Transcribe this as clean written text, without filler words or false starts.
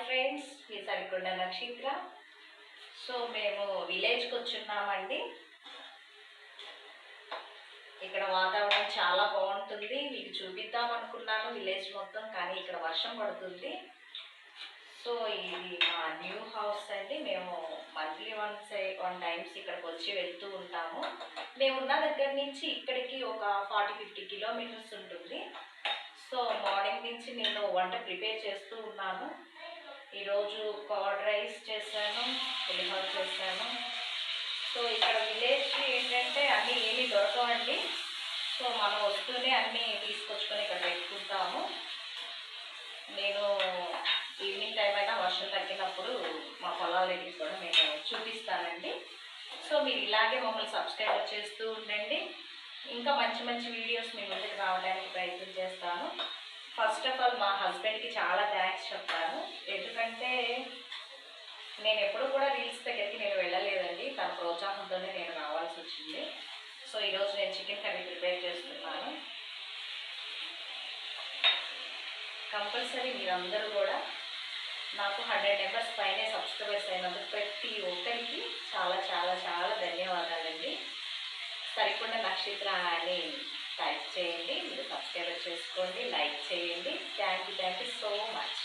Friends, ఈ సరికొండ నక్షత్ర. So మేము విలేజ్కి వచ్చున్నామండి. ఇక్కడ వాతావరణం చాలా బాగుంటుంది. మీకు చూపిద్దాం అనుకున్నాను విలేజ్ మొత్తం, కానీ ఇక్కడ వర్షం పడుతుంది. సో ఇది మా న్యూ హౌస్ అండి. మేము మంత్లీ వన్ టైమ్స్ ఇక్కడికి వచ్చి వెళ్తూ ఉంటాము. మేమున్న దగ్గర నుంచి ఇక్కడికి ఒక 40-50 కిలోమీటర్స్ ఉంటుంది. సో మార్నింగ్ నుంచి నేను వంట ప్రిపేర్ చేస్తూ ఉన్నాను. ఈరోజు కర్డ్ రైస్ చేశాను, పులిహోర చేశాను. సో ఇక్కడ విలేజ్ ఏంటంటే అన్నీ ఏమీ దొరకవండి. సో మనం వస్తూనే అన్నీ తీసుకొచ్చుకొని ఇక్కడ పెట్టుకుంటాము. నేను ఈవినింగ్ టైం అయినా వర్షం తగ్గినప్పుడు మా పొలాలకి కూడా నేను చూపిస్తానండి. సో మీరు ఇలాగే మమ్మల్ని సబ్స్క్రైబ్ చేస్తూ ఉండండి. ఇంకా మంచి మంచి వీడియోస్ మీ ముందుకు రావడానికి ప్రయత్నం చేస్తాను. ఫస్ట్ ఆఫ్ ఆల్ మా హస్బెండ్కి చాలా థ్యాంక్స్ చెప్తాను. ఎందుకంటే నేను ఎప్పుడు కూడా రీల్స్ దగ్గరికి నేను వెళ్ళలేదండి. తన ప్రోత్సాహంతోనే నేను రావాల్సి వచ్చింది. సో ఈరోజు నేను చికెన్ కర్రీ ప్రిపేర్ చేస్తున్నాను. కంపల్సరీ మీరందరూ కూడా నాకు 100 మెంబర్స్ పైనే సబ్స్క్రైబర్స్ అయినందుకు ప్రతి ఒక్కరికి చాలా చాలా చాలా ధన్యవాదాలండి. సరికొండ నక్షత్ర అని టైప్ చేయండి, మీరు సబ్స్క్రైబ్ చేసుకోండి, లైక్ చేయండి. Thank you so much.